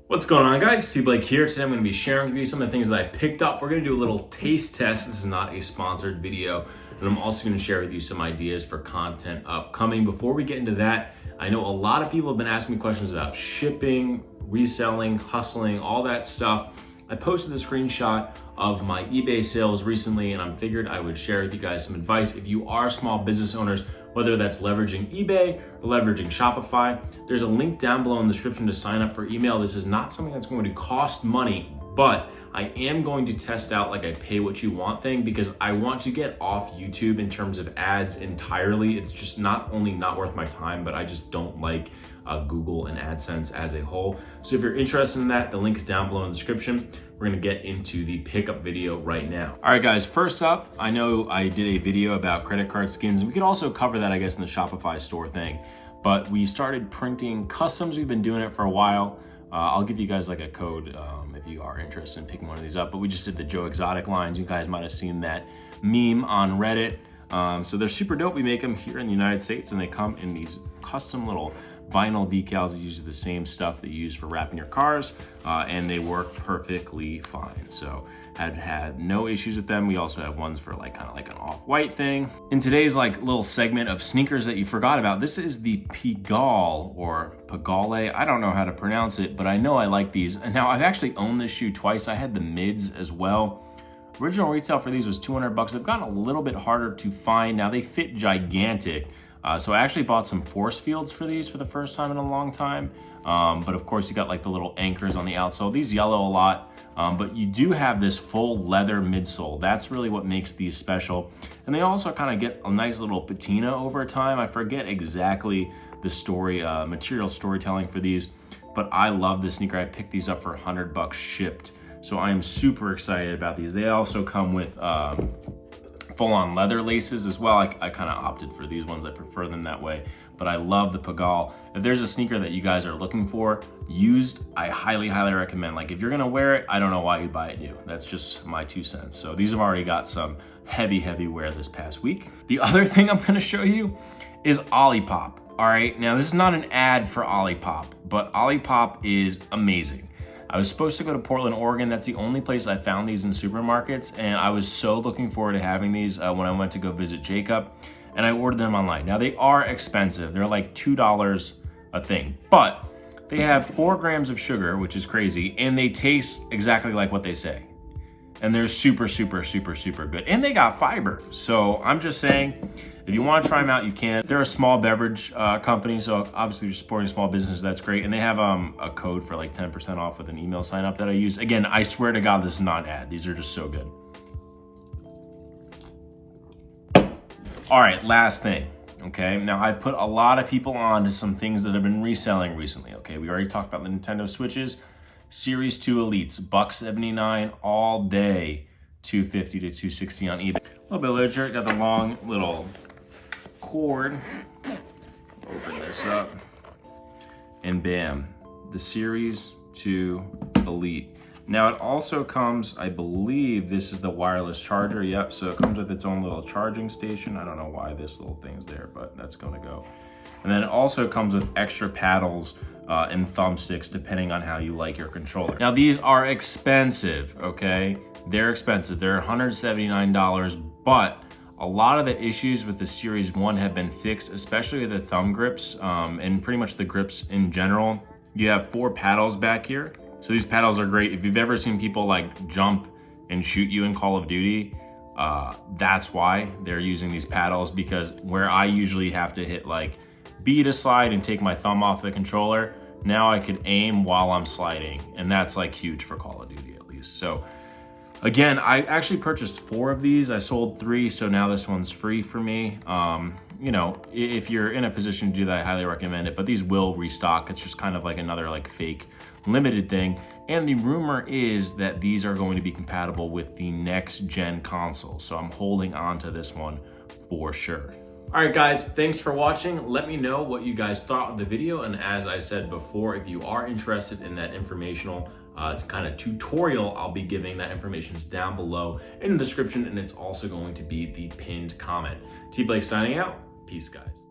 What's going on, guys? T Blake here. Today I'm going to be sharing with you some of the things that I picked up. We're going to do a little taste test. This is not a sponsored video. And I'm also going to share with you some ideas for content upcoming. Before we get into that, I know a lot of people have been asking me questions about shipping, reselling, hustling, all that stuff. I posted a screenshot of my eBay sales recently, and I figured I would share with you guys some advice. If you are small business owners, whether that's leveraging eBay or leveraging Shopify, there's a link down below in the description to sign up for email. This is not something that's going to cost money, but I am going to test out like a pay what you want thing because I want to get off YouTube in terms of ads entirely. It's just not only not worth my time, but I just don't like Google and AdSense as a whole. So if you're interested in that, the link is down below in the description. We're gonna get into the pickup video right now. All right, guys, first up, I know I did a video about credit card skins, and we could also cover that, I guess, in the Shopify store thing. But we started printing customs. We've been doing it for a while. I'll give you guys like a code if you are interested in picking one of these up. But we just did the Joe Exotic lines. You guys might have seen that meme on Reddit. So they're super dope. We make them here in the United States, and they come in these custom little vinyl decals that use the same stuff that you use for wrapping your cars, and they work perfectly fine. So had no issues with them. We also have ones for like kind of like an off-white thing. In today's like little segment of sneakers that you forgot about, this is the Pigalle or Pigalle. I don't know how to pronounce it, but I know I like these. And now I've actually owned this shoe twice. I had the mids as well. Original retail for these was 200 bucks. They've gotten a little bit harder to find. Now they fit gigantic. So I actually bought some force fields for these for the first time in a long time. But of course you got like the little anchors on the outsole. These yellow a lot, but you do have this full leather midsole. That's really what makes these special. And they also kind of get a nice little patina over time. I forget exactly the story, material storytelling for these, but I love this sneaker. I picked these up for 100 bucks shipped. So I am super excited about these. They also come with full-on leather laces as well. I kind of opted for these ones. I prefer them that way, but I love the Pigalle. If there's a sneaker that you guys are looking for used, I highly recommend. Like if you're gonna wear it, I don't know why you'd buy it new. That's just my 2 cents. So these have already got some heavy wear this past week. The other thing I'm gonna show you is Ollie Pop. All right, now this is not an ad for Ollie Pop, but Ollie Pop is amazing. I was supposed to go to Portland, Oregon. That's the only place I found these in supermarkets. And I was so looking forward to having these when I went to go visit Jacob, and I ordered them online. Now they are expensive. They're like $2 a thing, but they have 4 grams of sugar, which is crazy. And they taste exactly like what they say. And they're super good. And they got fiber. So I'm just saying, if you want to try them out, you can. They're a small beverage company, so obviously you're supporting small businesses, that's great. And they have a code for like 10% off with an email sign up that I use. Again, I swear to God, this is not an ad. These are just so good. All right, last thing, okay? Now I put a lot of people on to some things that have been reselling recently, okay? We already talked about the Nintendo Switches. Series 2 Elites, $179 all day, $250 to $260 on eBay. A little bit of literature, got the long little cord. Open this up, and bam, the Series 2 Elite. Now it also comes, I believe this is the wireless charger, yep, so it comes with its own little charging station. I don't know why this little thing's there, but that's gonna go. And then it also comes with extra paddles and thumbsticks depending on how you like your controller. Now these are expensive, okay? They're expensive, they're $179, but a lot of the issues with the Series 1 have been fixed, especially with the thumb grips and pretty much the grips in general. You have 4 paddles back here. So these paddles are great. If you've ever seen people like jump and shoot you in Call of Duty, that's why they're using these paddles, because where I usually have to hit like B to slide and take my thumb off the controller, now I can aim while I'm sliding, and that's like huge for Call of Duty at least. So again, I actually purchased 4 of these. I sold 3, so now this one's free for me. You know, if you're in a position to do that, I highly recommend it, but these will restock. It's just kind of like another like fake limited thing. And the rumor is that these are going to be compatible with the next gen console. So I'm holding on to this one for sure. All right, guys, thanks for watching. Let me know what you guys thought of the video. And as I said before, if you are interested in that informational kind of tutorial, I'll be giving that information down below in the description, and it's also going to be the pinned comment. T Blake signing out. Peace, guys.